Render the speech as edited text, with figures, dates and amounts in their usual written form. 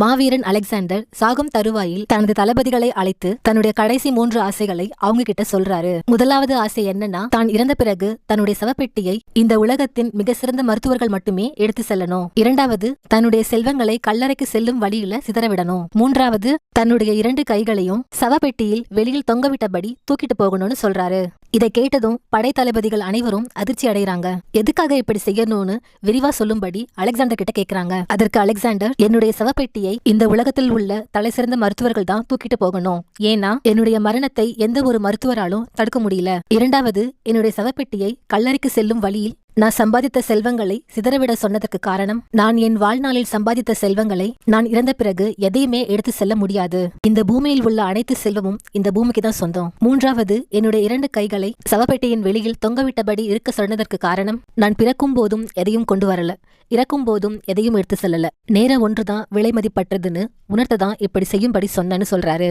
மாவீரன் Alexander சாகும் தருவாயில் தனது தளபதிகளை அழைத்து தன்னுடைய கடைசி 3 ஆசைகளை அவங்க கிட்ட சொல்றாரு. முதலாவது ஆசை என்னன்னா, தான் இறந்த பிறகு தன்னுடைய சவப்பெட்டியை இந்த உலகத்தின் மிக சிறந்த மருத்துவர்கள் மட்டுமே எடுத்து செல்லணும். இரண்டாவது, தன்னுடைய செல்வங்களை கல்லறைக்கு செல்லும் வழியில சிதறவிடணும். மூன்றாவது, தன்னுடைய 2 கைகளையும் சவப்பெட்டியில் வெளியில் தொங்கவிட்டபடி தூக்கிட்டு போகணும்னு சொல்றாரு. இதை கேட்டதும் படை தளபதிகள் அனைவரும் அதிர்ச்சி அடைகிறாங்க. எதுக்காக இப்படி செய்யணும்னு விரிவா சொல்லும்படி அலெக்சாண்டர் கிட்ட கேக்குறாங்க. அதற்கு அலெக்சாண்டர், என்னுடைய சவப்பெட்டியை இந்த உலகத்தில் உள்ள தலை சிறந்த மருத்துவர்கள் தான் தூக்கிட்டு போகணும். ஏன்னா என்னுடைய மரணத்தை எந்த ஒரு மருத்துவராலும் தடுக்க முடியல. இரண்டாவது, என்னுடைய சவப்பெட்டியை கல்லறைக்கு செல்லும் வழியில் நான் சம்பாதித்த செல்வங்களை சிதறவிட சொன்னதற்கு காரணம், நான் என் வாழ்நாளில் சம்பாதித்த செல்வங்களை நான் இறந்த பிறகு எதையுமே எடுத்து செல்ல முடியாது. இந்த பூமியில் உள்ள அனைத்து செல்வமும் இந்த பூமிக்கு தான் சொந்தம். மூன்றாவது, என்னுடைய 2 கைகளை சவப்பெட்டியின் வெளியில் தொங்கவிட்டபடி இருக்க சொன்னதற்கு காரணம், நான் பிறக்கும் போதும் எதையும் கொண்டு வரல, இறக்கும் போதும் எதையும் எடுத்து செல்லல. நேர ஒன்றுதான் விலை மதிப்பற்றதுன்னு உணர்த்ததான் இப்படி செய்யும்படி சொன்னேன்னு சொல்றாரு.